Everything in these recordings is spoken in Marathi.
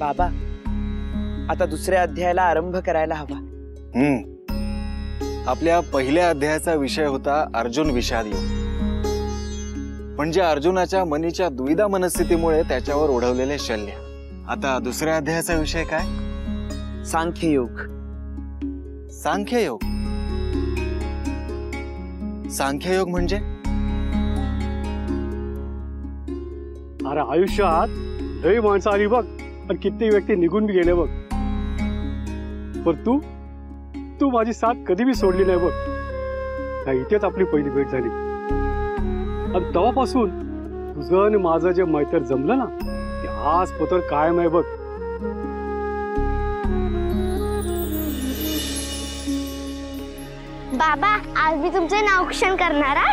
बाबा, आता दुसऱ्या अध्यायाला आरंभ करायला हवा. आपल्या पहिल्या अध्यायाचा विषय होता अर्जुन विषाद योग. म्हणजे अर्जुनाच्या मनीच्या द्विधा मनस्थितीमुळे त्याच्यावर ओढवलेले शल्य. आता दुसऱ्या अध्यायाचा विषय काय? सांख्ययोग. सांख्ययोग. सांख्ययोग म्हणजे? अरे आयुष्यात लई माणसं आली बघ, आणि किती व्यक्ती निघून बी गेले बघ. पण तू माझी साथ कधी बी सोडली नाही बघ. इथेच आपली पहिली भेट झाली, आणि तेव्हापासून तुझं आणि माझं जे मैत्र जमलं ना, ते आज पत्र कायम आहे बघ. बाबा, आज मी तुमचे नावक्षण करणार.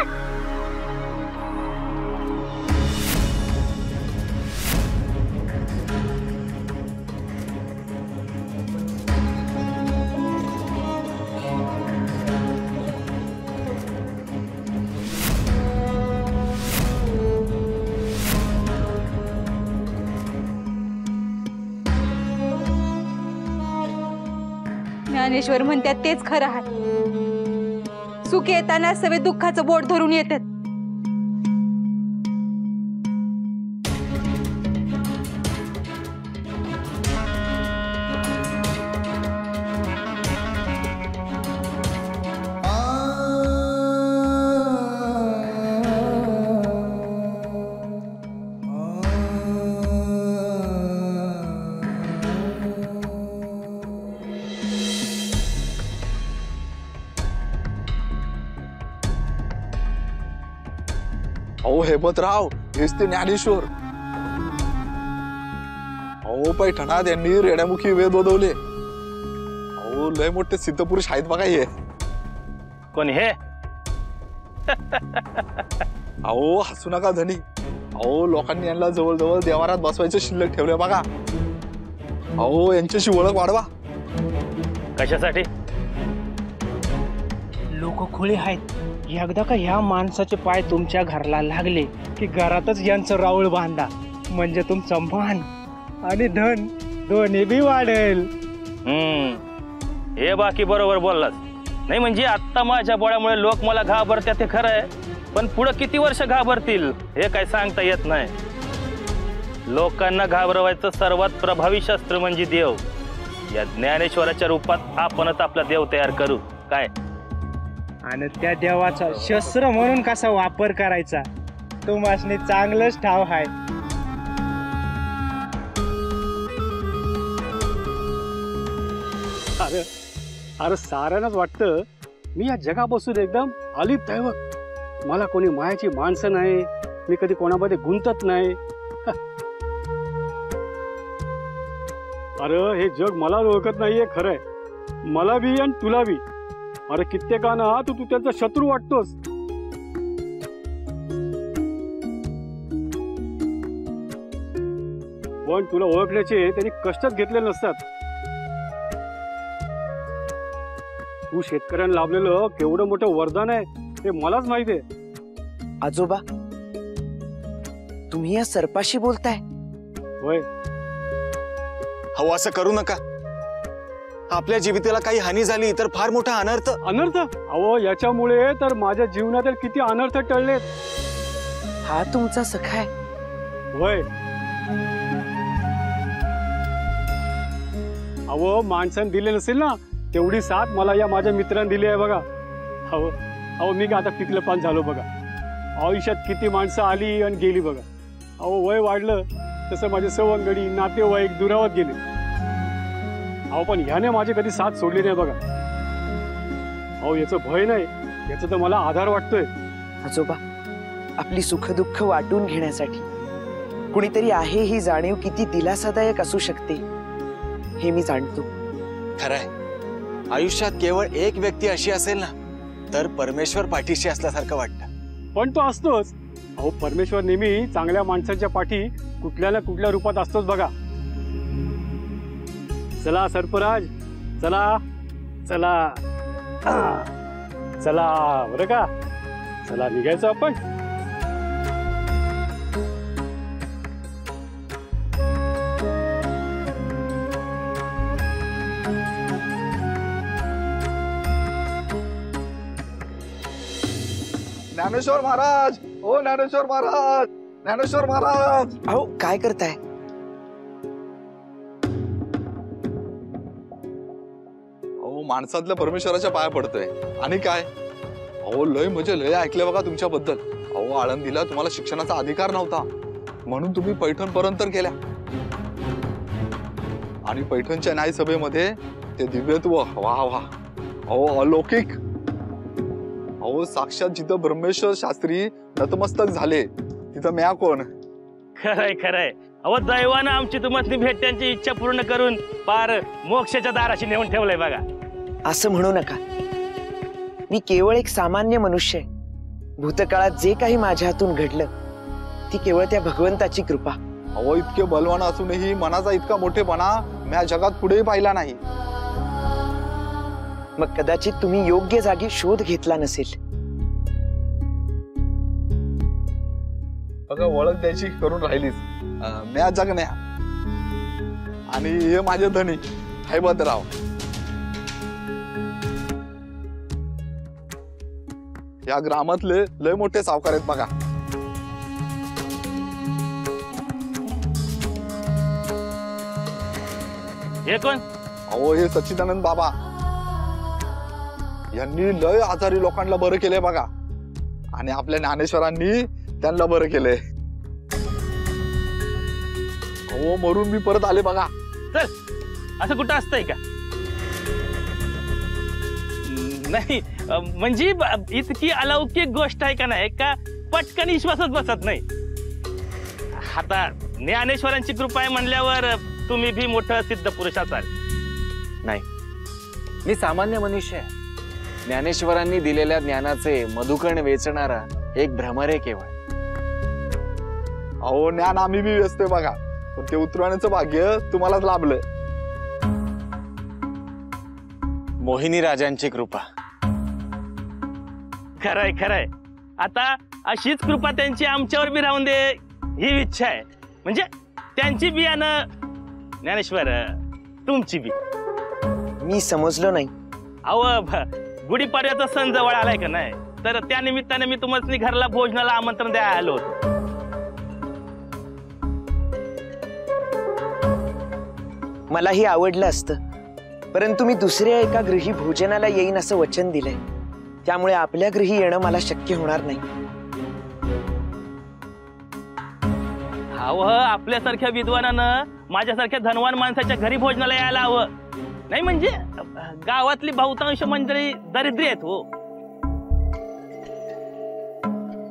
ज्ञानेश्वर म्हणतात तेच खरं आहे. सुख येताना सवे दुःखाचं बोट धरून येतात. अहो हेमंतराव, हेच ते ज्ञानेश्वर. अहो पैठणात यांनी रेड्यामुखी वेद वदवले. अहो लय मोठे सिद्धपुरुष आहेत बघा हे. कोण हे? अहो हसू नका धनी. अहो लोकांनी यांना जवळजवळ देवारात बसवायचं शिल्लक ठेवलंय बघा. अहो यांच्याशी ओळख वाढवा. कशासाठी? लोक खुळे आहेत. एकदा का ह्या माणसाचे पाय तुमच्या घराला लागले की घरातच यांचं राऊळ बांधा, म्हणजे तुमचं मान आणि धन दोन्ही बी वाढेल. हे बाकी बरोबर बोललास. नाही म्हणजे आता माझ्या बोळ्यामुळे लोक मला घाबरतात ते खरं आहे, पण पुढे किती वर्ष घाबरतील हे काय सांगता येत नाही. लोकांना घाबरवायचं सर्वात प्रभावी शस्त्र म्हणजे देव. या ज्ञानेश्वराच्या रूपात आपणच आपला देव तयार करू काय. आणि त्या देवाचा शस्त्र म्हणून कसा वापर करायचा तुम्हासनी चांगलंच ठाव आहे. अरे साऱ्यांनाच वाटतं मी या जगापासून एकदम अलिप्त आहे बघ. मला कोणी मायाची माणसं नाही, मी कधी कोणामध्ये गुंतत नाही. अरे हे जग मला ओळखत नाहीये खरंय, मला बी आणि तुला बी. अरे कित्येकांना तू त्यांचा शत्रू वाटतोस. पण तुला ओळखण्याचे त्यांनी कष्टच घेतले नसतात. तू शेतकऱ्यांना लाभलेलं केवढं मोठं वरदान आहे हे मलाच माहिती आहे. आजोबा, तुम्ही या सर्पाशी बोलताय? होय. हो असं करू नका. आपल्या जीविताला काही हानी झाली तर फार मोठा अनर्थ. अनर्थ? अहो याच्यामुळे तर माझ्या जीवनातील किती अनर्थ टळलेत. हा तुमचा सखा आहे? होय. अहो माणसाने दिले नसेल ना तेवढी साथ मला या माझ्या मित्रांनी दिली आहे बघा. अहो मी का आता पिकलं पान झालो बघा. आयुष्यात किती माणसं आली आणि गेली बघा. अहो वय वाढलं तसं माझे सवंगडी नातेवाईक दुरावत गेले. अहो पण ह्याने माझी कधी साथ सोडली नाही बघा. अहो याचं भय नाही, याचं तर मला आधार वाटतोय. आजोबा, आपली सुखदुःख वाटून घेण्यासाठी कुणीतरी आहे ही जाणीव किती दिलासादायक असू शकते हे मी जाणतो. खरंय, आयुष्यात केवळ एक व्यक्ती अशी असेल ना तर परमेश्वर पाठीशी असल्यासारखं वाटतं. पण तो असतोच. अहो परमेश्वर नेहमी चांगल्या माणसाच्या पाठी कुठल्या ना कुठल्या रूपात असतोच बघा. चला सर्पराज, चला चला चला बरं का. चला निघायचं आपण. ज्ञानेश्वर महाराज, ओ ज्ञानेश्वर महाराज, ज्ञानेश्वर महाराज. अहो काय करताय? अहो माणसातल्या परमेश्वराच्या पाया पडतोय. आणि काय, अहो लय म्हणजे लय ऐकलंय बघा तुमच्याबद्दल. अहो आळंदीला तुम्हाला शिक्षणाचा अधिकार नव्हता म्हणून तुम्ही पैठण पर्यंत गेल्या आणि पैठणच्या न्यायसभेमध्ये ते दिव्यत्व, वा वा, अहो अलौकिक, अहो साक्षात जिथं ब्रह्मेश्वर शास्त्री नतमस्तक झाले तिथं म्या कोण. खरंय खरंय. अहो दैवानं आमची तुम्हाला भेटण्याची इच्छा पूर्ण करून पार मोक्षाच्या दाराशी नेऊन ठेवलंय बघा. असं म्हणू नका. मी केवळ एक सामान्य मनुष्य आहे. भूतकाळात जे काही माझ्या हातून घडलं ती केवळ त्या भगवंताची कृपा. अहो इतके बलवान असूनही मनाचा इतका मोठेपणा म्या जगात पुढेही पाहिला नाही. मग कदाचित तुम्ही योग्य जागी शोध घेतला नसेल. बघा ओळख द्यायची करून राहिलीच. म्या जगण्या आणि हे माझे धनी हैबतराव. या ग्रामातले लय मोठे सावकार आहेत बघा. हे कोण? अहो हे सच्चिदानंद बाबा. यांनी लय आजारी लोकांना बरं केलंय बघा आणि आपल्या ज्ञानेश्वरांनी त्यांना बरं केलंय. अहो मरून मी परत आले बघा. चल, असं कुठं असतंय का? नाही म्हणजे इतकी अलौकिक गोष्ट आहे का नाही का पटकन विश्वासच बसत नाही. आता ज्ञानेश्वरांची कृपा आहे म्हणल्यावर तुम्ही भी मोठं सिद्ध पुरुष असाल. नाही, मी सामान्य मनुष्य आहे. ज्ञानेश्वरांनी दिलेल्या ज्ञानाचे मधुकण वेचणारा एक भ्रमर आहे केवळ. अहो ज्ञान आम्ही बी व्यस्तोय बघा, पण ते उतरवण्याचं भाग्य तुम्हालाच लाभलं. मोहिनी राजांची कृपा. खरंय खरंय. आता अशीच कृपा त्यांची आमच्यावर बी राहून दे ही इच्छा आहे. म्हणजे त्यांची बियाणं ज्ञानेश्वर, तुमची बी. मी समजलो नाही. अहो गुढीपाडव्याचा सण जवळ आलाय का नाही, तर त्या निमित्ताने मी तुम्हाला घरला भोजनाला आमंत्रण द्यायला आलो होतो. मलाही आवडलं असतं, परंतु मी दुसऱ्या एका गृही भोजनाला येईन असं वचन दिलंय. त्यामुळे आपल्या गृही येणं मला शक्य होणार नाही. अहो आपल्यासारख्या विद्वानानं माझ्यासारख्या धनवान माणसाच्या घरी भोजनाला यायला हवं. नाही म्हणजे गावातली बहुतांश मंडळी दरिद्री आहेत हो.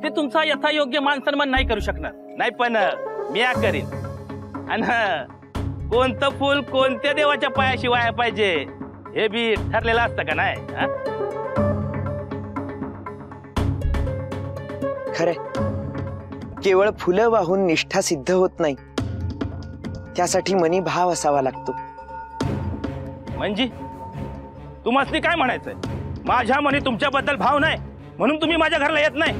ते तुमचा यथायोग्य मानसन्मान नाही करू शकणार. नाही पण मी करीन. आणि कोणतं फुल कोणत्या देवाच्या पायाशी वाया पाहिजे हे बी ठरलेलं असतं का नाही? खरंय, केवळ फुलं वाहून निष्ठा सिद्ध होत नाही. त्यासाठी मनी भाव असावा लागतो. म्हणजे तुम्हाला काय म्हणायचंय? माझ्या मनी तुमच्याबद्दल भाव नाही म्हणून तुम्ही माझ्या घरला येत नाही.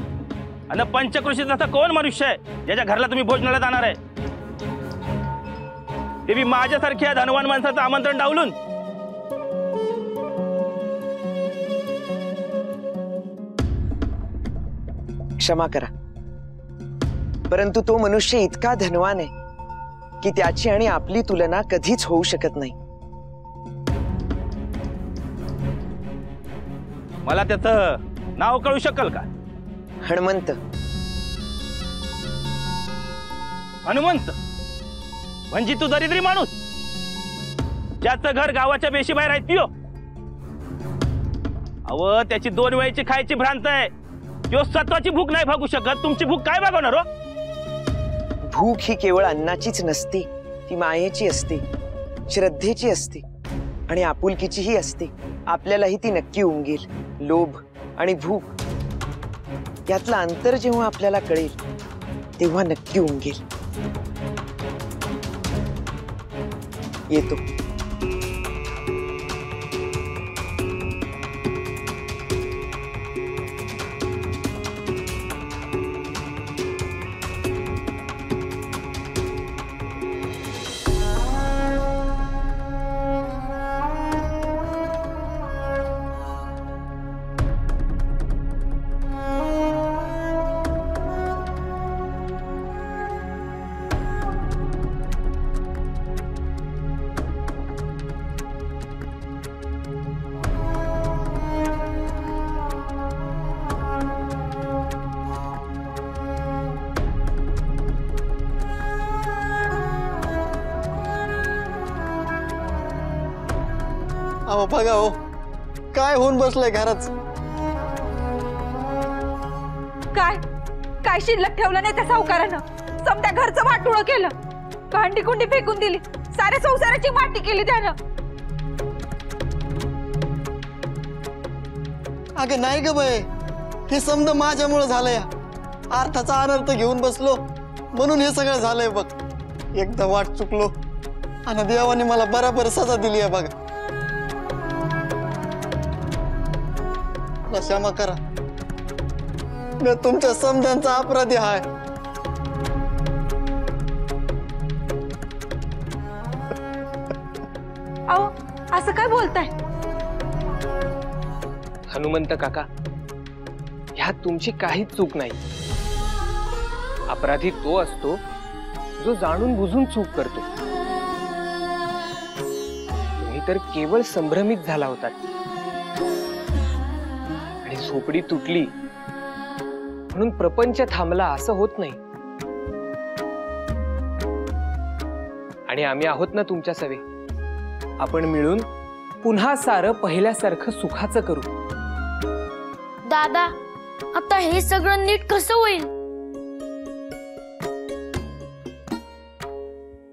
आणि पंचकृषीत असा कोण मनुष्य आहे ज्याच्या घरला तुम्ही भोजनाला जाणार आहे? ते बी माझ्यासारख्या धनवान माणसाचं आमंत्रण डावलून. क्षमा करा, परंतु तो मनुष्य इतका धनवान आहे की त्याची आणि आपली तुलना कधीच होऊ शकत नाही. मला त्याचं नाव कळू शकेल का? हनुमंत. हनुमंत म्हणजे तू दरिद्री माणूस ज्याचं घर गावाच्या बेशीबाहेर आहे त्यो? अव त्याची 2 वेळची खायची भ्रांत आहे. त्यो सत्वाची भूक नाही भागू शकत. तुमची भूक काय भागवणार हो? भूक ही केवळ अन्नाचीच नसते, ती मायेची असते, श्रद्धेची असते आणि आपुलकीचीही असते. आपल्यालाही ती नक्की उमगेल. लोभ आणि भूक यातलं अंतर जेव्हा आपल्याला कळेल तेव्हा नक्की उमगेल. येतो. अहो बघा हो, काय होऊन बसलंय घरात. काय काय शिल्लक ठेवलं नाही त्या सावकारानं. समत्या घरचं वाटोळं केलं, भांडी कुंडी फेकून दिली, साऱ्या संसाराची माती केली त्यानं. अगं नाही ग बाई, हे समजा माझ्यामुळे झालंय. अर्थाचा अनर्थ घेऊन बसलो म्हणून हे सगळं झालंय बघ. एकदा वाट चुकलो आणि देवाने मला बराबर सजा दिली आहे बघा. मला क्षमा करा, मी तुमच्या समजांचा अपराधी आहे. अहो असं काय बोलताय? हनुमंत काका, ह्यात तुमची काहीच चूक नाही. अपराधी तो असतो जो जाणून बुजून चूक करतो. तुम्ही तर केवळ संभ्रमित झाला होता आणि झोपडी तुटली म्हणून प्रपंच थांबला असं होत नाही. आणि आम्ही आहोत ना तुमच्या सवे. आपण मिळून पुन्हा सारं पहिल्यासारखं सुखाचं करू. दादा, आता हे सगळं नीट कसं होईल?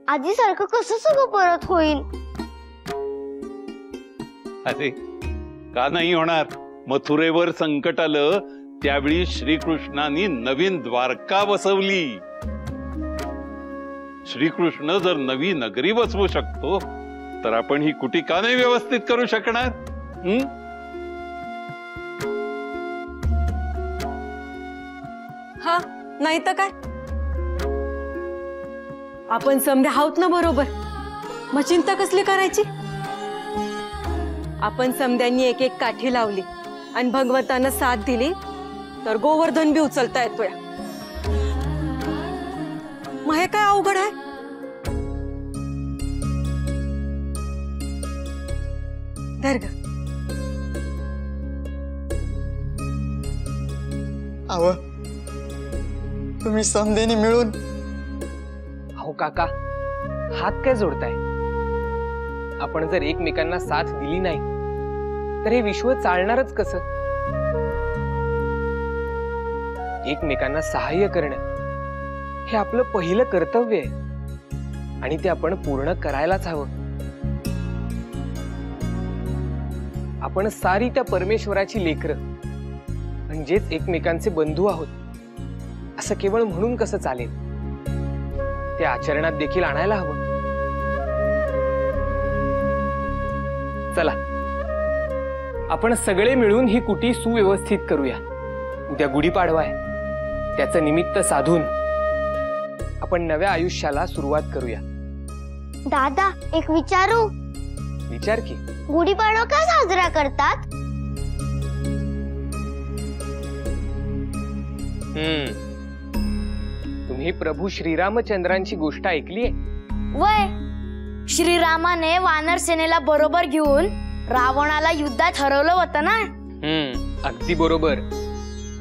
आधी सारखं कसं सगळं परत होईल? अरे का नाही होणार? मथुरेवर संकट आलं त्यावेळी श्रीकृष्णांनी नवीन द्वारका बसवली. श्रीकृष्ण जर नवी नगरी बसवू शकतो तर आपण ही कुटी का नाही व्यवस्थित करू शकणार? हा नाही तर काय, आपण समध्या आहोत ना बरोबर. मग चिंता कसली करायची? आपण समध्यांनी एक एक काठी लावली आणि भगवंतानं साथ दिली तर गोवर्धन बी उचलता येतोय. मग हे काय अवघड आहे? धर ग. अहो तुम्ही समधेने मिळून. अहो काका, हात काय जोडताय? आपण जर एकमेकांना साथ दिली नाही तर हे विश्व चालणारच कसं? एकमेकांना सहाय्य करणं हे आपलं पहिलं कर्तव्य आहे आणि ते आपण पूर्ण करायलाच हवं. आपण सारी त्या परमेश्वराची लेकरं म्हणजेच एकमेकांचे बंधू आहोत असं केवळ म्हणून कसं चालेल? ते आचरणात देखील आणायला हवं. चला आपण सगळे मिळून ही कुटी सुव्यवस्थित करूया. उद्या गुढीपाडवा आहे, त्याचं निमित्त साधून आपण नव्या आयुष्याला सुरुवात करूया. दादा, एक विचारू? विचार की. गुढीपाडवा का साजरा करतात? तुम्ही प्रभू श्रीरामचंद्रांची गोष्ट ऐकलीये? वय, श्रीरामाने वानर सेनेला बरोबर घेऊन रावणाला युद्धात हरवलं होतं ना? अगदी बरोबर.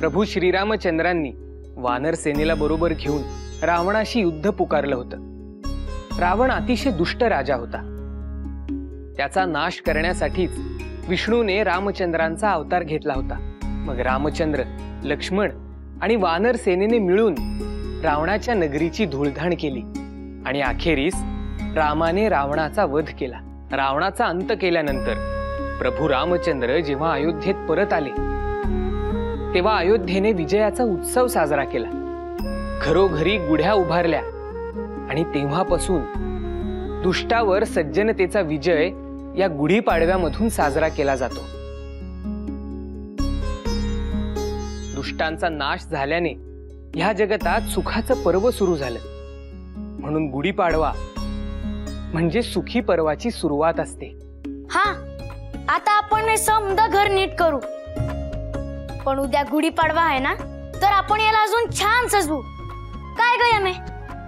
प्रभू श्रीरामचंद्रांनी वानर सेनेला बरोबर घेऊन रावणाशी युद्ध पुकारलं होतं. रावण अतिशय दुष्ट राजा होता. त्याचा नाश करण्यासाठीच विष्णूने रामचंद्रांचा अवतार घेतला होता. मग रामचंद्र, लक्ष्मण आणि वानर सेनेने मिळून रावणाच्या नगरीची धूळधाण केली आणि अखेरीस रामाने रावणाचा वध केला. रावणाचा अंत केल्यानंतर प्रभू रामचंद्र जेव्हा अयोध्येत परत आले तेव्हा अयोध्येने विजयाचा उत्सव साजरा केला. घरोघरी गुढ्या उभारल्या आणि तेव्हापासून दुष्टावर सज्जनतेचा विजय या गुढीपाडव्यामधून साजरा केला जातो. दुष्टांचा नाश झाल्याने ह्या जगतात सुखाचं पर्व सुरू झालं. म्हणून गुढीपाडवा म्हणजे सुखी पर्वाची सुरुवात असते. हा, आता आपण हे समजा घर नीट करू, पण उद्या गुढीपाडवा आहे ना, तर आपण याला अजून छान सजवू. काय ग यमे?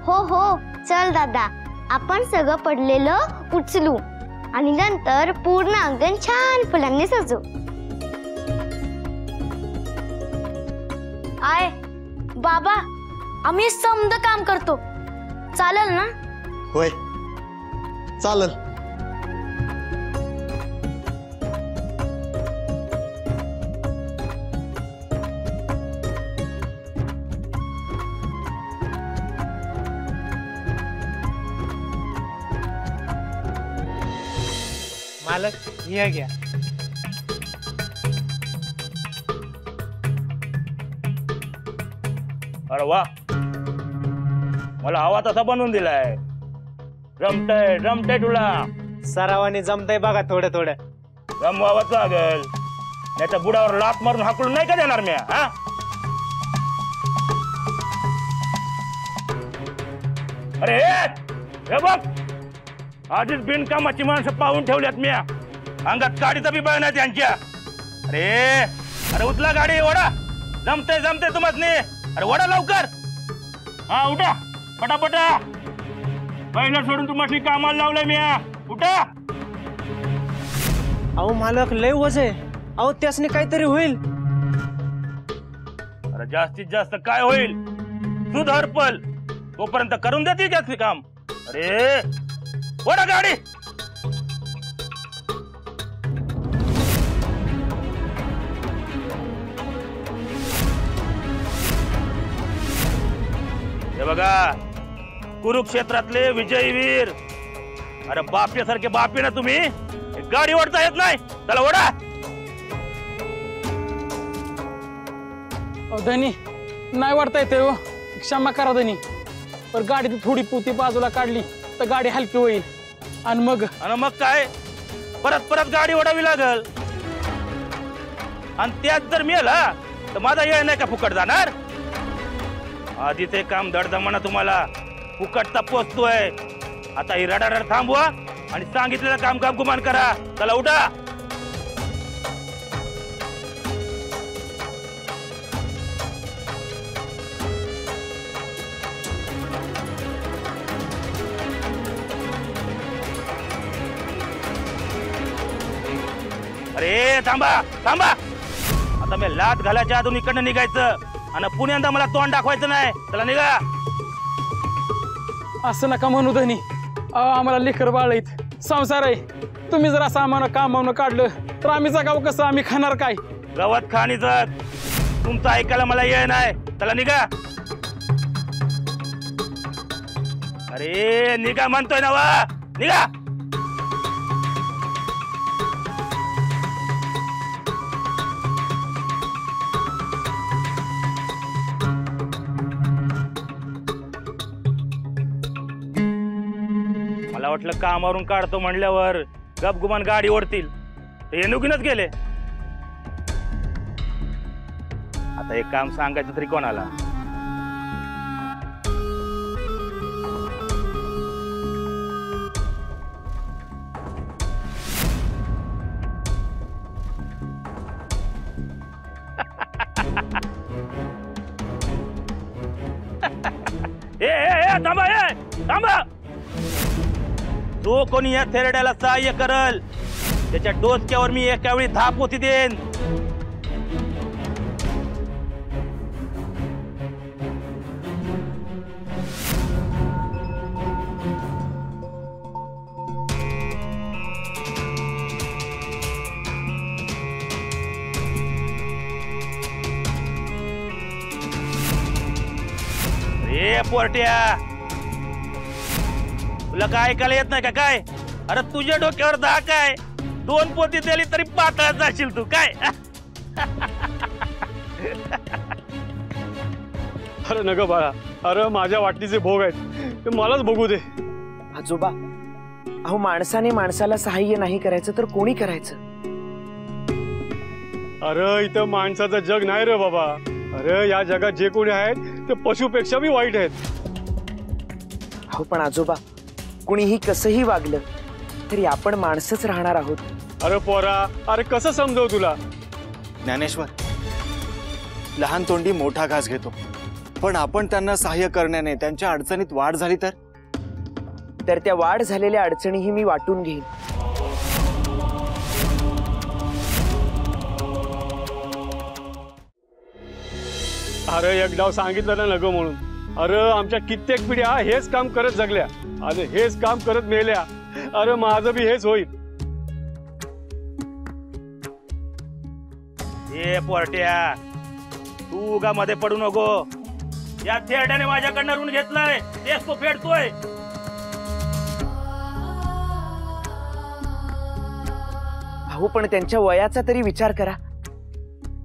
हो हो, चल दादा, आपण सगळं पडलेलं उचलू आणि नंतर पूर्ण अंगण छान फुलांनी सजवू. आय बाबा, आम्ही समद काम करतो, चालेल ना? होय चालेल. मालक घ्या घ्या. अरे वा, मला हवा तसा बनवून दिलाय. जमतय जमतय तुला. सरावाने जमतय बघा थोडं थोडं. जमवावंच लागेल, नाही तर बुडावर लात मारून हाकलून नाही का देणार मी. हा अरे हे बघ, आधीच बिनकामाची माणसं पाहून ठेवल्यात मी. अंगात गाडीचा बी बळ नाही त्यांच्या. अरे अरे उचला गाडी, ओढा. जमतय जमतय तुम्हाला. अरे वडा लवकर. हा उठा पटापटा. पहिलं सोडून तुम्हाला कामाला लावलंय मी. उठा. अहो मालक लय वज आहे. अहो त्यासने काहीतरी होईल. अरे जास्तीत जास्त काय होईल, तू धरपल तोपर्यंत करून देते त्याचे काम. अरे वडा गाडी. हे बघा, कुरुक्षेत्रातले विजयी वीर. अरे बाप्यासारखे बापे ना तुम्ही. गाडी ओढता येत नाही. चला ओढा. धनी नाही वाढता येते हो, क्षमा करा धनी. पण गाडी थोडी पोती बाजूला काढली तर गाडी हलकी होईल. आणि मग काय, परत परत गाडी ओढावी लागल. आणि त्यात जर मिळाला तर माझा येळ नाही का फुकट जाणार. आधी ते काम दडदमाना तुम्हाला फुकटचा पोचतोय. आता ही रडारड थांबवा आणि सांगितलेलं काम काम गुमान करा. चला उठा. अरे थांबा थांबा. आता मी लात घालायच्या अजून इकडनं निघायचं आणि पुण्यांदा मला तोंड दाखवायचं नाही. चला निघा. असं नका म्हणू धनी. आम्हाला लेकर बाळ आहेत, संसार आहे. तुम्ही जर असं आम्हाला कामावून काढलं तर आम्ही जगाव कसं, आम्ही खाणार काय. गवत खाणी जग. तुमचं ऐकायला मला येळ नाही. चला निघा. अरे निघा म्हणतोय ना वा. निघा. मला वाटलं कामावरून काढतो म्हणल्यावर गपगुमान गाडी ओढतील, ते येणुकीनच गेले. आता एक काम सांगायचं तरी कोणाला. थांबा थांबा. जो कोणी या थेरड्याला सहाय्य करल त्याच्या डोसक्यावर मी एका वेळी धाप होती देन. रे पोरट्या, तुला काय ऐकायला येत नाही का काय? अरे तुझ्या डोक्यावर दहा काय, 2 पोती दिली तरी पातळात जाशील तू काय? अरे नग बाळा, अरे माझ्या वाटणीचे भोग आहेत ते मलाच बघू दे. आजोबा, अहो माणसाने माणसाला सहाय्य नाही करायचं तर कोणी करायचं? अरे इथं माणसाचं जग नाही रे बाबा. अरे या जगात जे कोणी आहेत ते पशुपेक्षा बी वाईट आहेत. अहो पण आजोबा, कुणीही कसंही वागलं तरी आपण माणसंच राहणार आहोत. अरे पोरा, अरे कसं समजव तुला? ज्ञानेश्वर, लहान तोंडी मोठा घास घेतो, पण आपण त्यांना सहाय्य करण्याने त्यांच्या अडचणीत वाढ झाली तर त्या वाढ झालेल्या अडचणीही मी वाटून घेईन. अरे एक डाव सांगितलं ना नको म्हणून. अरे आमच्या कित्येक पिढ्या हेच काम करत जगल्या आणि हेच काम करत मेल्या. अरे माझं बी हेच होईल. ए पोरट्या, तू उगा मध्ये पडू नको. या थेरड्याने माझ्याकडनं ऋण घेतलंय, तेच तो फेडतोय. अहो पण त्यांच्या वयाचा तरी विचार करा.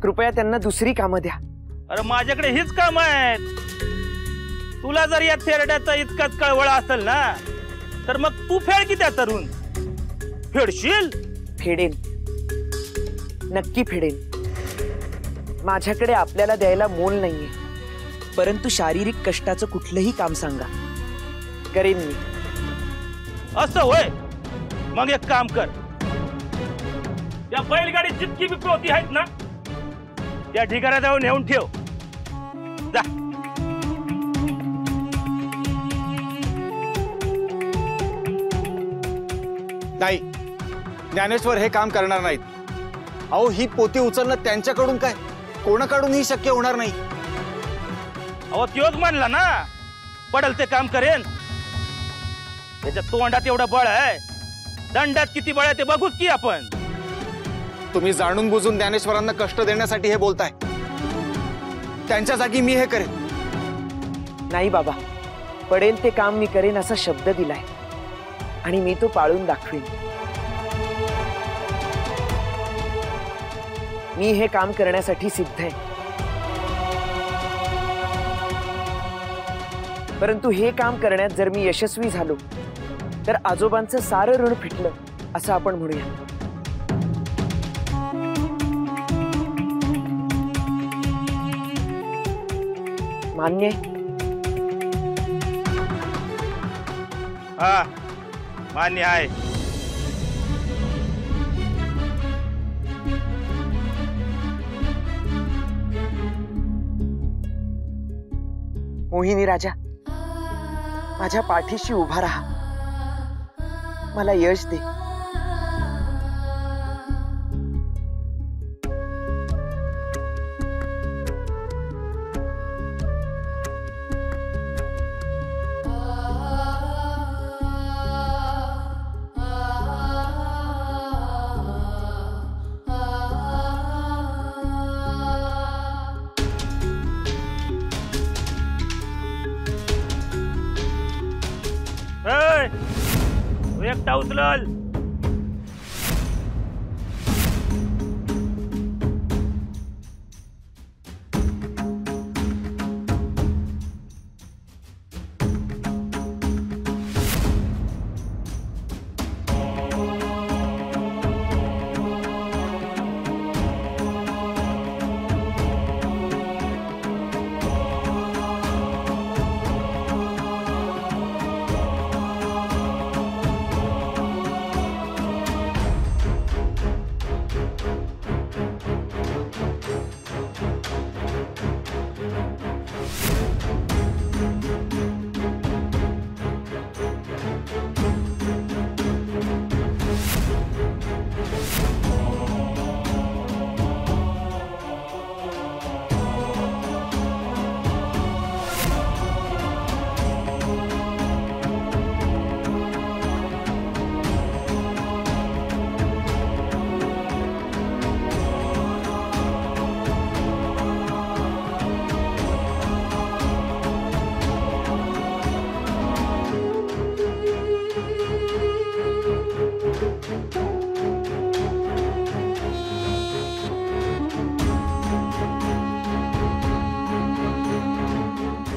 कृपया त्यांना दुसरी कामं द्या. अरे माझ्याकडे हीच काम आहेत. तुला जर या थेरड्याचा इतकाच कळवळ असेल ना तर मग तू फेड की त्या तरुण. फेडशील? फेडेन, नक्की फेडेन. माझ्याकडे आपल्याला द्यायला मोल नाहीये, परंतु शारीरिक कष्टाचं कुठलंही काम सांगा, करेन मी. असं होय? मग एक काम कर, त्या बैलगाडी जितकी बी पोती आहेत ना त्या ढिगाऱ्या जाऊन नेऊन ठेव. जा. नाही, ज्ञानेश्वर हे काम करणार नाहीत. अहो ही पोती उचलणं त्यांच्याकडून काय कोणाकडूनही शक्य होणार नाही. अहो त्योच म्हणला ना पडल ते काम करेन. त्याच्या तोंडात एवढं बळ आहे, दंडात किती बळ आहे ते बघूच की आपण. तुम्ही जाणून बुजून ज्ञानेश्वरांना कष्ट देण्यासाठी हे बोलताय. त्यांच्या जागी मी हे करेन. नाही बाबा, पडेल ते काम मी करेन असा शब्द दिलाय आणि मी तो पाळून दाखवेन. मी हे काम करण्यासाठी सिद्ध आहे. परंतु हे काम करण्यात जर मी यशस्वी झालो तर आजोबांचं सारं ऋण फिटलं असं आपण म्हणूया. मान्य आहे? हा मान्य आहे. मोहिनी राजा, माझ्या पाठीशी उभा राहा, मला यश दे. तू एकटा उचलल.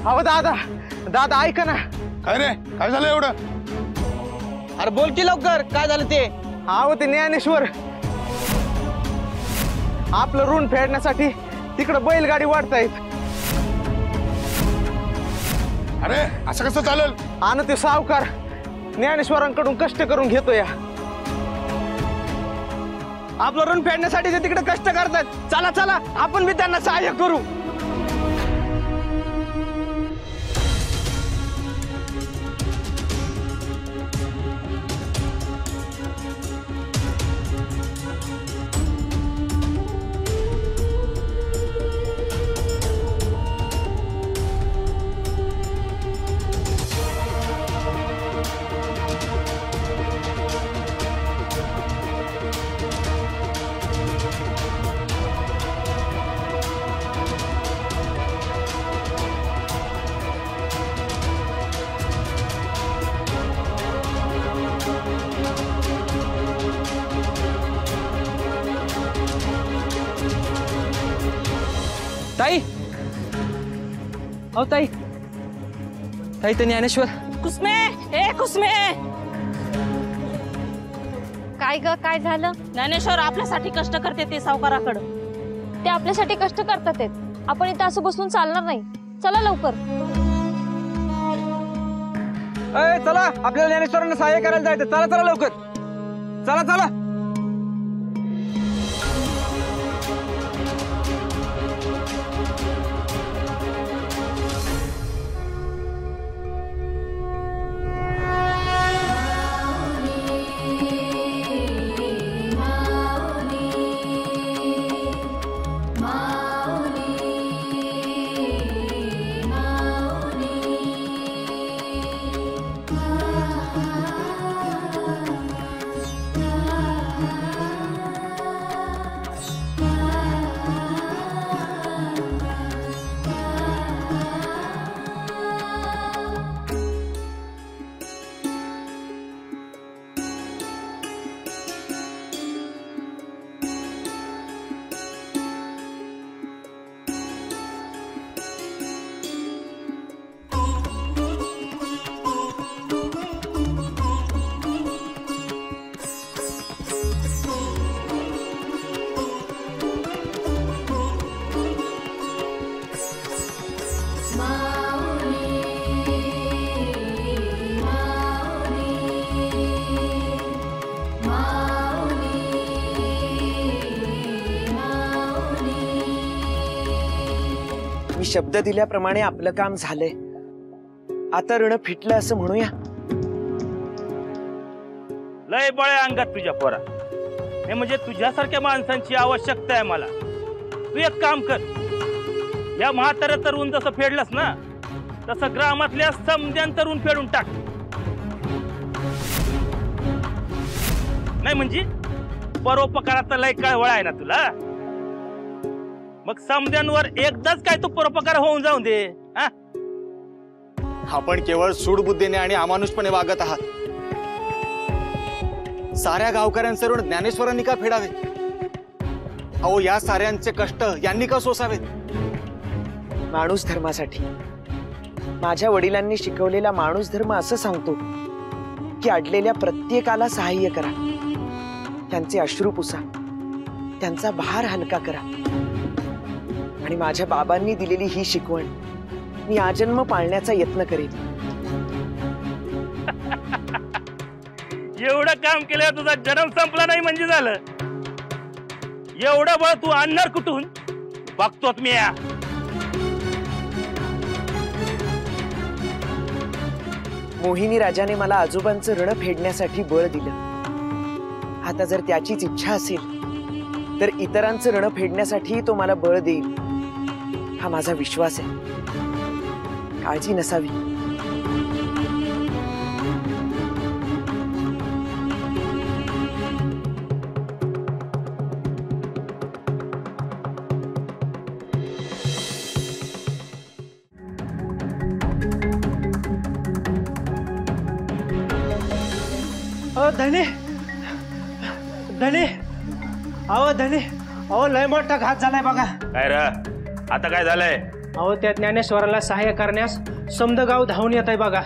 अहो दादा, दादा ऐका ना. काय रे, काय झालं एवढं? अरे बोल की लवकर, काय झालं ते? अहो ते ज्ञानेश्वर आपलं ऋण फेडण्यासाठी तिकडे बैलगाडी वाढतायत. अरे असं कसं चालेल? आणि ते सावकार ज्ञानेश्वरांकडून कष्ट करून घेतो या. आपलं ऋण फेडण्यासाठी ते तिकडे कष्ट करतात. चला चला आपण बी त्यांना सहाय्य करू. अहो ताई ताई ते ज्ञानेश्वर कुसमे ए कुसमे काय ग काय झालं? ज्ञानेश्वर आपल्यासाठी कष्ट करते ते सावकाराकडं. ते आपल्यासाठी कष्ट करतात आहेत. आपण इथं असं बसून चालणार नाही. चला लवकर. चला आपल्याला ज्ञानेश्वरांना सहाय्य करायला जायचं. चला चला लवकर चला चला. मी शब्द दिल्याप्रमाणे आपलं काम झालंय. आता ऋण फिटलं असं म्हणूया. लय बळे अंगात तुझ्या पोरा. हे म्हणजे तुझ्यासारख्या माणसांची आवश्यकता आहे मला. तू एक काम कर, या म्हाताऱ्या तरुण जसं फेडलंस ना तसं ग्रामातल्या समद्यान तरुण फेडून टाक. नाही म्हणजे परोपकाराचा लय कळवळ आहे ना तुला. मग समद्यांवर एकदाच काय तू परोपकार होऊन जाऊन दे. आपण केवळ सूडबुद्धीने आणि अमानुषपणे वागत आहात. साऱ्या गावकऱ्यांचे ऋण ज्ञानेश्वरांनी का फेडावे? अहो या साऱ्यांचे कष्ट यांनी का सोसावेत? माणूस धर्मासाठी माझ्या वडिलांनी शिकवलेला माणूस धर्म असं सांगतो की अडलेल्या प्रत्येकाला सहाय्य करा, त्यांचे अश्रू पुसा, त्यांचा भार हलका करा. आणि माझ्या बाबांनी दिलेली ही शिकवण मी आजन्म पाळण्याचा यत्न करेन. एवढं काम केलं तुझा जन्म संपला नाही म्हणजे झालं. एवढं बळ तू आणणार कुठून बघतोच मी. मोहिनी राजाने मला आजोबांचं ऋण फेडण्यासाठी बळ दिलं. आता जर त्याचीच इच्छा असेल तर इतरांचं ऋण फेडण्यासाठी तो मला बळ देईल, हा माझा विश्वास आहे. काळजी नसावी. धने धने अहो धने अहो लय मोठा घात झालाय बघा. काय रे आता काय झालंय? अहो त्या ज्ञानेश्वराला सहाय्य करण्यास समद गाव धावून येत आहे बघा.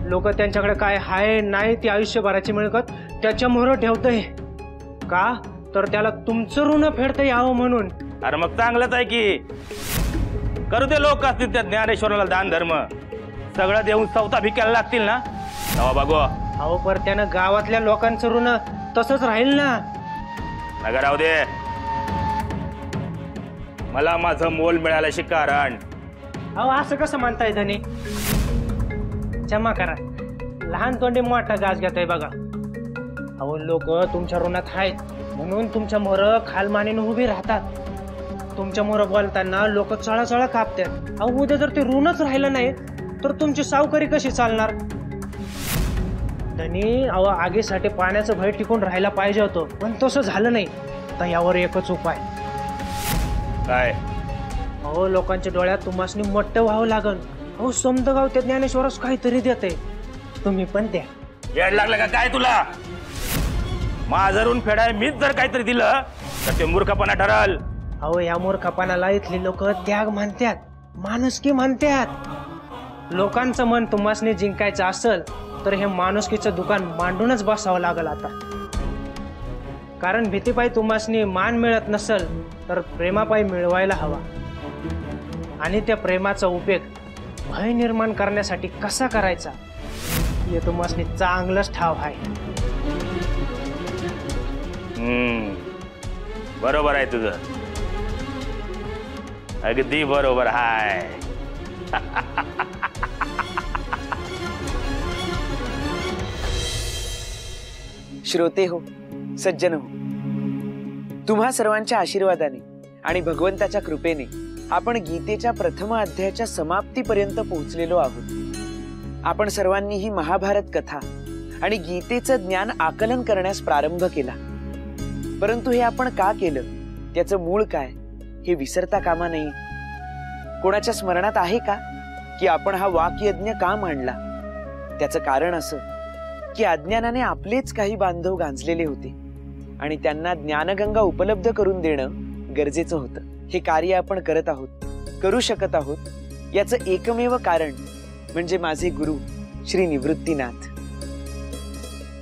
लोक त्यांच्याकडे काय हाय नाही ती आयुष्यभराची मिळकत त्याच्या मोहर ठेवतय का तर त्याला तुमचं ऋण फेडता यावं म्हणून. अरे मग चांगलंच आहे की. करू दे लोक असतील त्या ज्ञानेश्वराला दान धर्म. सगळं देऊन चौथा भिकायला लागतील ना तेव्हा बघू. अहो पर त्यानं गावातल्या लोकांचं ऋण तसंच राहील ना. नगर राहू दे. मला माझं मोल मिळाल्याशी कारण. अहो असं कसं म्हणताय धने? क्षमा करा, लहान तोंडी मोठा गाज घेताय बघा. अहो लोक तुमच्या ऋणात आहेत म्हणून तुमच्या मोर खालमानीने उभी राहतात. तुमच्या मोर बोलताना लोक चळाचळा कापतात. अहो उद्या जर ते ऋणच राहिलं नाही तर तुमची सावकारी कशी चालणार? धनी अहो आगीसाठी पाण्याचं भय टिकून राहायला पाहिजे होतं पण तसं झालं नाही. तर यावर एकच उपाय. काय? अहो लोकांच्या डोळ्यात तुम्हाला मोठं व्हावं लागल. अहो समद गाव त्या ज्ञानेश्वरास काहीतरी देते, तुम्ही पण द्या. येड लागलं का काय तुला? माझं ऋण फेडाय मीच जर काहीतरी दिलं तर ते मूर्खपणा ठरल. अहो या मूर्खपणाला इथली लोक त्याग म्हणतात. माणुसकी म्हणतात. लोकांचं मन तुम्हासनी जिंकायचं असेल तर हे माणुसकीचं दुकान मांडूनच बसावं लागल आता. कारण भीतीपायी तुम्हासनी मान मिळत नसेल तर प्रेमापायी मिळवायला हवा. आणि त्या प्रेमाचा उपयोग भय निर्माण करण्यासाठी कसा करायचा हे तुम्हासनी चांगलंच ठाव आहे. बरोबर आहे तुझं, अगदी बरोबर आहे. श्रोते हो, सज्जन हो, तुम्हा सर्वांच्या आशीर्वादाने आणि भगवंताच्या कृपेने आपण गीतेच्या प्रथम अध्यायाच्या समाप्तीपर्यंत पोहोचलेलो आहोत. आपण सर्वांनी ही महाभारत कथा आणि गीतेचं ज्ञान आकलन करण्यास प्रारंभ केला. परंतु हे आपण का केलं, त्याचं मूळ काय हे विसरता कामा नये. कोणाच्या स्मरणात आहे का की आपण हा वाक्यज्ञ का मांडला? त्याचं कारण असं की अज्ञानाने आपलेच काही बांधव गांजलेले होते आणि त्यांना ज्ञानगंगा उपलब्ध करून देणं गरजेचं होतं. हे कार्य आपण करत आहोत, करू शकत आहोत, याचं एकमेव कारण म्हणजे माझे गुरु श्री निवृत्तीनाथ.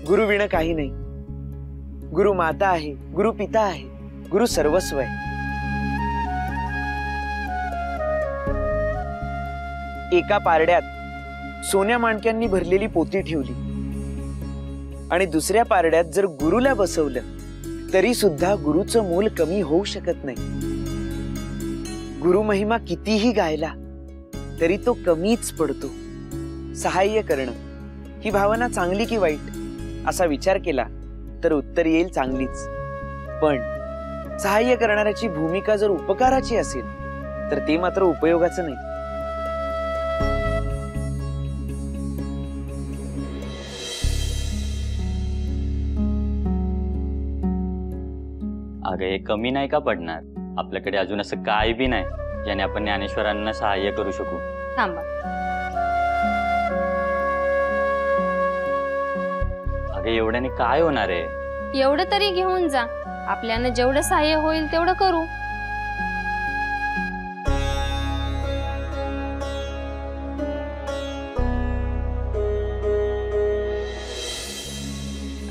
गुरु विण काही नाही. गुरु माता आहे, गुरु पिता आहे, गुरु सर्वस्व आहे. एका पारड्यात सोन्या माणक्यांनी भरलेली पोती ठेवली आणि दुसऱ्या पारड्यात जर गुरुला बसवलं तरी सुद्धा गुरुचं मोल कमी होऊ शकत नाही. गुरु महिमा कितीही गायला तरी तो कमीच पडतो. सहाय्य करणं ही भावना चांगली की वाईट असा विचार केला तर उत्तर येईल चांगलीच. पण सहाय्य करणाऱ्याची भूमिका जर उपकाराची असेल तर ते मात्र उपयोगाचं नाही. अगं हे कमी नाही का पडणार? आपल्याकडे अजून असं काय बी नाही ज्याने आपण ज्ञानेश्वरांना सहाय्य करू शकू. थांबा, अगं एवढ्याने काय होणार आहे? एवढं तरी घेऊन जा, आपल्याला जेवढं सहाय्य होईल तेवढं करू.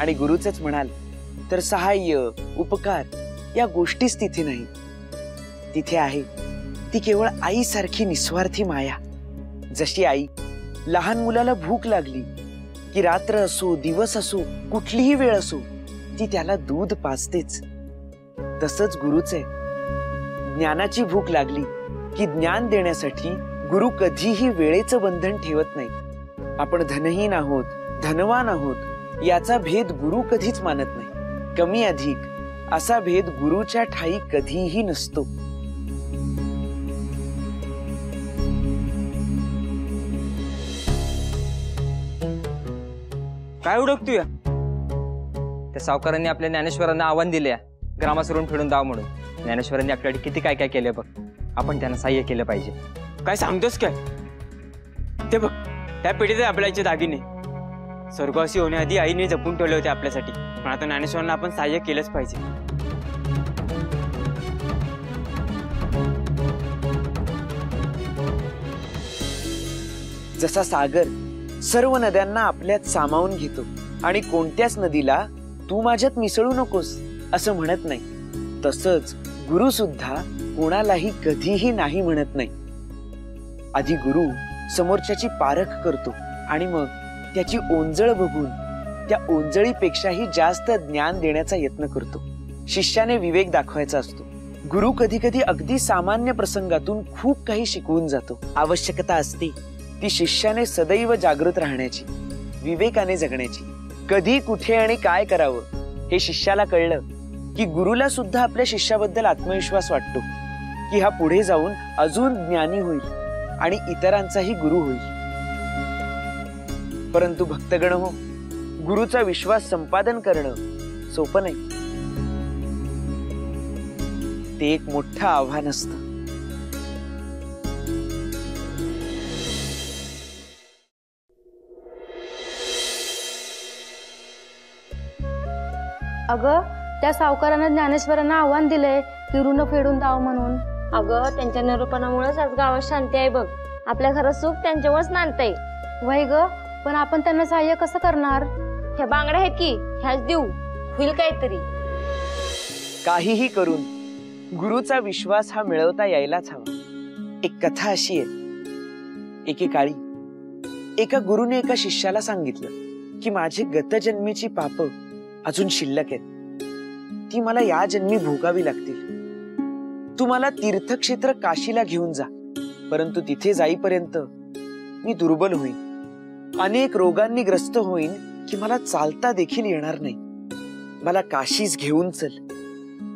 आणि गुरुचंच म्हणाल तर सहाय्य उपकार या गोष्टीच तिथे नाही. तिथे आहे ती केवळ आईसारखी निस्वार्थी माया. जशी आई लहान मुलाला भूक लागली की रात्र असो दिवस असो कुठलीही वेळ असो ती त्याला दूध पाजतेच, तसंच गुरुचे ज्ञानाची भूक लागली की ज्ञान देण्यासाठी गुरु कधीही वेळेचं बंधन ठेवत नाही. आपण धनहीन आहोत, धनवान आहोत याचा भेद गुरु कधीच मानत नाही. कमी अधिक असा भेद गुरुच्या ठाई कधीही नसतो. काय ओळखतोय? त्या सावकारांनी आपल्या ज्ञानेश्वरांना आव्हान दिले ग्रामासरून फिरून जावं म्हणून. ज्ञानेश्वरांनी आपल्याकडे किती काय काय केलंय बघ. आपण त्यांना सहाय्य केलं पाहिजे. काय सांगतोस काय? ते बघ त्या पिढीत आपल्याचे दागिने स्वर्गवासी होण्याआधी आईने जपून ठेवले होते आपल्यासाठी. पण आता ज्ञानेश्वरांना आपण सहाय्य केलंच पाहिजे. जसा सागर सर्व नद्यांना आपल्यात सामावून घेतो आणि कोणत्याच नदीला तू माझ्यात मिसळू नकोस असं म्हणत नाही, तसंच गुरु सुद्धा कोणालाही कधीही नाही म्हणत नाही. आधी गुरु समोरच्याची पारख करतो आणि मग त्याची ओंजळ बघून त्या ओंजळीपेक्षाही जास्त ज्ञान देण्याचा यत्न करतो. शिष्याने विवेक दाखवायचा असतो. गुरु कधी कधी अगदी सामान्य प्रसंगातून खूप काही शिकवून जातो. आवश्यकता असते ती शिष्याने सदैव जागृत राहण्याची, विवेकाने जगण्याची. कधी कुठे आणि काय करावं हे शिष्याला कळलं की गुरुला सुद्धा आपल्या शिष्याबद्दल आत्मविश्वास वाटतो की हा पुढे जाऊन अजून ज्ञानी होईल आणि इतरांचाही गुरु होईल. परंतु भक्तगण हो, गुरुचा विश्वास संपादन करणं सोपं नाही. ते एक मोठं आव्हान असतं. अगं त्या सावकारानं ज्ञानेश्वरांना आव्हान दिलंय की ऋण फेडून द्यावं म्हणून. अगं त्यांच्या निरूपणामुळेच आज गावात शांती आहे बघ. आपल्या घरात सुख त्यांच्यामुळेच नांदतंय. वय ग, पण आपण त्यांना सहाय्य कसं करणार? ह्या बांगड्या आहेत की ह्याच देऊ, होईल काहीतरी. काहीही करून गुरुचा विश्वास हा मिळवता यायलाच हवा. एक कथा अशी आहे, एकेकाळी एका गुरुने एका शिष्याला सांगितलं की माझे गतजन्मीची पाप अजून शिल्लक आहेत, ती मला या जन्मी भोगावी लागतील. तू मला तीर्थक्षेत्र काशीला घेऊन जा, परंतु तिथे जाईपर्यंत मी दुर्बल होईन, अनेक रोगांनी ग्रस्त होईन की मला चालता देखील येणार नाही. मला काशीस घेऊन चल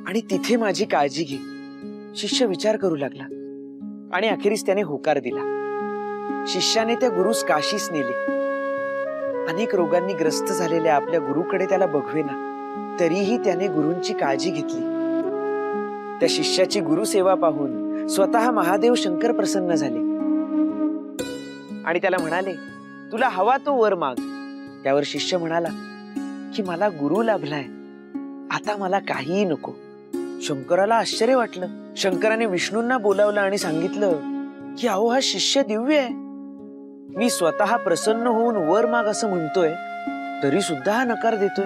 आणि तिथे माझी काळजी घे. शिष्य विचार करू लागला आणि अखेरीस त्याने होकार दिला. शिष्याने त्या गुरुस काशीस नेले. अनेक रोगांनी ग्रस्त झालेल्या आपल्या गुरुकडे त्याला बघवेना, तरीही त्याने गुरूंची काळजी घेतली. त्या शिष्याची गुरुसेवा पाहून स्वतः महादेव शंकर प्रसन्न झाले आणि त्याला म्हणाले, तुला हवा तो वर माग. त्यावर शिष्य म्हणाला की मला गुरु लाभलाय, आता मला काहीही नको. शंकराला आश्चर्य वाटलं. शंकराने विष्णूंना बोलावलं आणि सांगितलं की अहो, हा शिष्य दिव्य आहे. मी स्वतः प्रसन्न होऊन वर माग असं म्हणतोय, तरी सुद्धा हा नकार देतोय.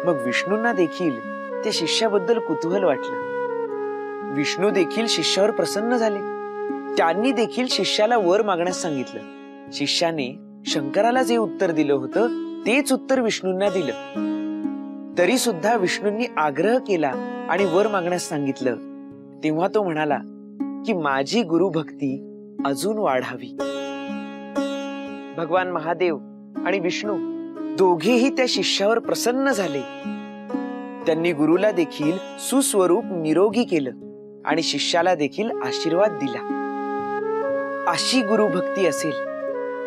मग विष्णूंना देखील त्या शिष्याबद्दल कुतूहल वाटलं. विष्णू देखील शिष्यावर प्रसन्न झाले. त्यांनी देखील शिष्याला वर मागण्यास सांगितलं. शिष्याने शंकराला जे उत्तर दिलं होतं तेच उत्तर विष्णूंना दिलं. तरी सुद्धा विष्णूंनी आग्रह केला आणि वर मागण्यास सांगितलं. तेव्हा तो म्हणाला की माझी गुरुभक्ती अजून वाढावी. भगवान महादेव आणि विष्णू दोघेही त्या शिष्यावर प्रसन्न झाले. त्यांनी गुरुला देखील सुस्वरूप निरोगी केलं आणि शिष्याला देखील आशीर्वाद दिला. अशी गुरुभक्ती असेल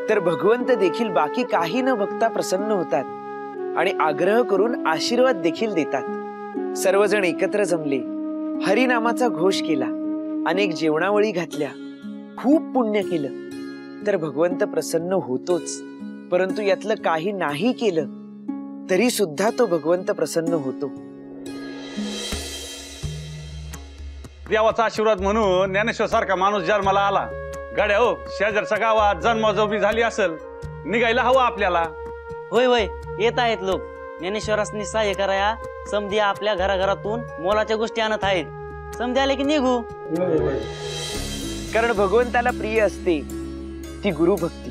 तर भगवंत देखील बाकी काही न बघता प्रसन्न होतात आणि आग्रह करून आशीर्वाद देखील देतात. सर्वजण एकत्र जमले, हरिनामाचा घोष केला, अनेक जेवणावळी घातल्या, खूप पुण्य केलं तर भगवंत प्रसन्न होतोच. परंतु यातलं काही नाही केलं तरी सुद्धा तो भगवंत प्रसन्न होतो. देवाचा आशीर्वाद म्हणून ज्ञानेश्वर सारखा माणूस जन्माला आला. गाड्या हो, शेजारच्या गावात जन्मजोबी झाली असेल, निघायला हवं आपल्याला. होय होय, येत आहेत लोक. ज्ञानेश्वरांनी सहाय्य कराया. समधी आपल्या घराघरातून मोलाच्या गोष्टी आणत आहेत. समधी आले की निघू. कारण भगवंताला प्रिय असते ती गुरुभक्ती.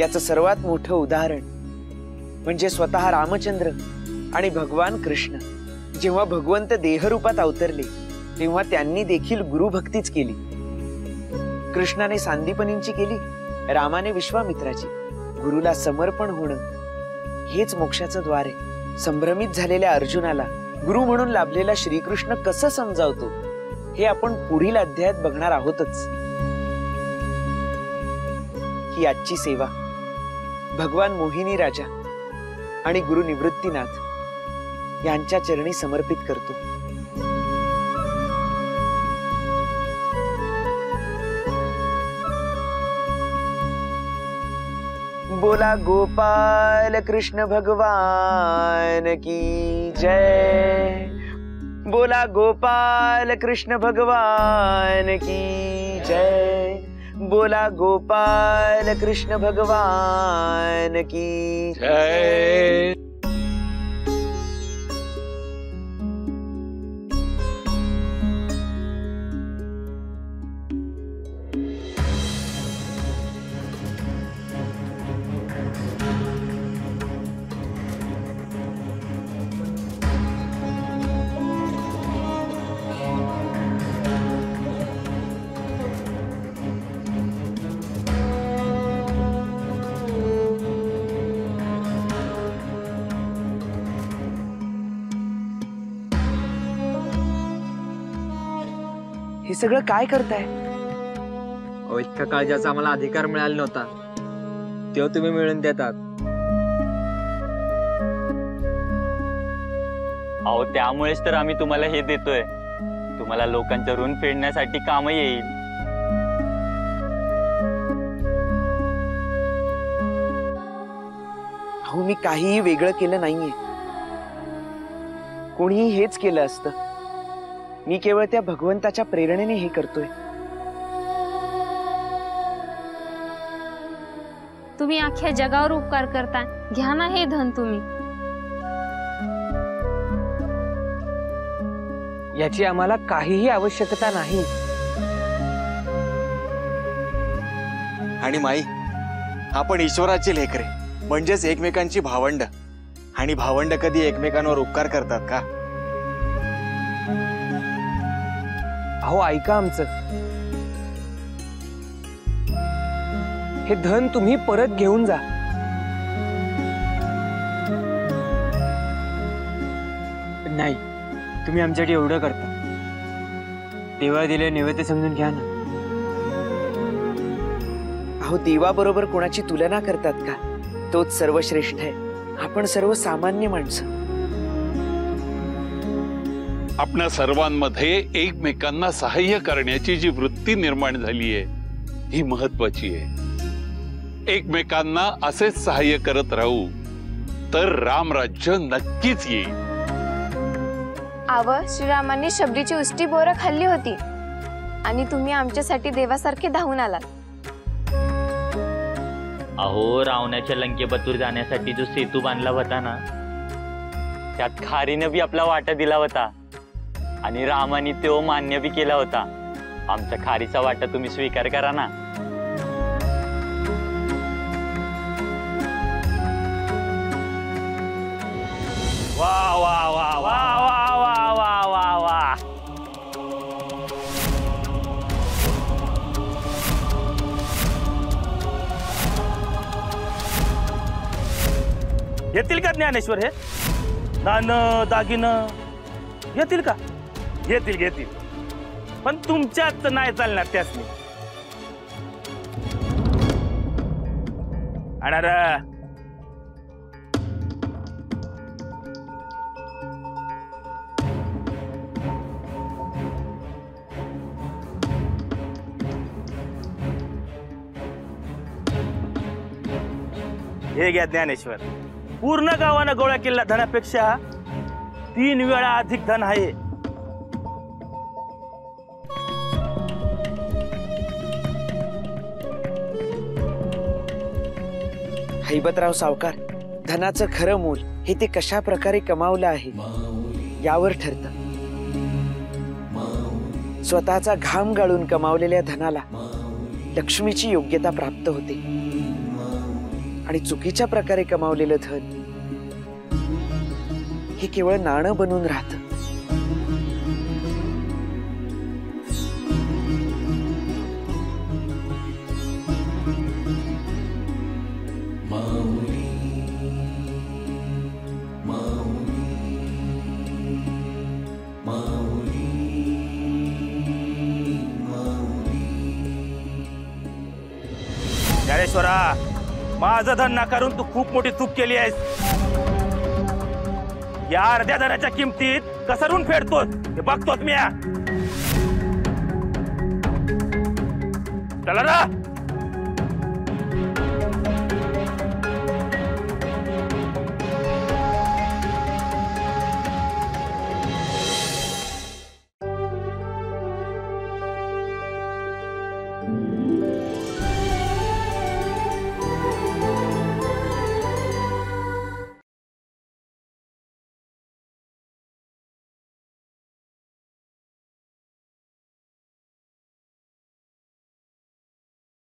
याचं सर्वात मोठं उदाहरण म्हणजे स्वतः रामचंद्र आणि भगवान कृष्ण. जेव्हा भगवंत देहरूपात अवतरले तेव्हा त्यांनी देखील गुरुभक्तीच केली. कृष्णाने सांदीपनींची केली, रामाने विश्वामित्राची. गुरुला समर्पण होणं हेच मोक्षाचं द्वार आहे. संभ्रमित झालेल्या अर्जुनाला गुरु म्हणून लाभलेला श्रीकृष्ण कसं समजावतो हे आपण पुढील अध्यायात बघणार आहोतच. ही आजची सेवा भगवान मोहिनी राजा आणि गुरु निवृत्तीनाथ यांच्या चरणी समर्पित करतो. बोला गोपाल कृष्ण भगवान की जय. बोला गोपाल कृष्ण भगवान की जय. बोला गोपाल कृष्ण भगवान की जय. हे सगळं काय करताय? इतका काळजाचा आम्हाला अधिकार मिळाला नव्हता, तेव्हा तुम्ही मिळून देतात. अहो, त्यामुळेच तर आम्ही तुम्हाला हे देतोय. तुम्हाला लोकांचं ऋण फेडण्यासाठी काम येईल. अहो, मी काहीही वेगळं केलं नाहीये. कोणीही हेच केलं असतं मी केवळ त्या भगवंताच्या प्रेरणेने हे करतोय. तुम्ही अख्ख्या जगावर उपकार करता, घ्या ना हे धन तुम्ही. याची आम्हाला काहीही आवश्यकता नाही. आणि माई, आपण ईश्वराची लेकरे, म्हणजेच एकमेकांची भावंड. आणि भावंड कधी एकमेकांवर उपकार करतात का? अहो ऐका आमचं, हे धन तुम्ही परत घेऊन जा. नाही, तुम्ही आमच्यासाठी एवढं करता. देवा दिले नैवेद्य समजून घ्या ना. अहो, देवाबरोबर कोणाची तुलना करतात का? तोच सर्वश्रेष्ठ आहे. आपण सर्व सामान्य माणसं. आपल्या सर्वांमध्ये एकमेकांना सहाय्य करण्याची जी वृत्ती निर्माण झाली आहे ही महत्वाची आहे. एकमेकांना असेच सहाय्य करत राहू तर रामराज्य नक्कीच येईल. श्रीरामांनी शबरीची उष्टी बोरं खाल्ली होती आणि तुम्ही आमच्यासाठी देवासारखे धावून आलात. अहो, रावणाच्या लंकेबतूर जाण्यासाठी जो सेतू बांधला होता ना, त्यात खारीनं बी आपला वाटा दिला होता आणि रामाने तो मान्य बी केला होता. आमचा खारीचा वाटा तुम्ही स्वीकार करा ना. वा वा वा वा वा वा वा वा वा. येतील का ज्ञानेश्वर हे नाणं दागिनं? येतील का? येतील येतील, पण तुमच्याच नाही चालणार त्यासनी. आणि हे घ्या ज्ञानेश्वर, पूर्ण गावानं गोळा केलेल्या धनापेक्षा 3 वेळा अधिक धन आहे. हैबतराव सावकार, धनाचं खरं मोल हे ते कशा प्रकारे कमावलं आहे यावर ठरतं. स्वतःचा घाम गाळून कमावलेल्या धनाला लक्ष्मीची योग्यता प्राप्त होते आणि चुकीच्या प्रकारे कमावलेलं धन हे केवळ नाणं बनून राहतं. ज्ञानेश्वरा, माझं धन नाकारून तू खूप मोठी चूक केली आहेस. या अर्ध्या धनाच्या किमतीत कसरून फेडतोस हे बघतोच मी. चला ना.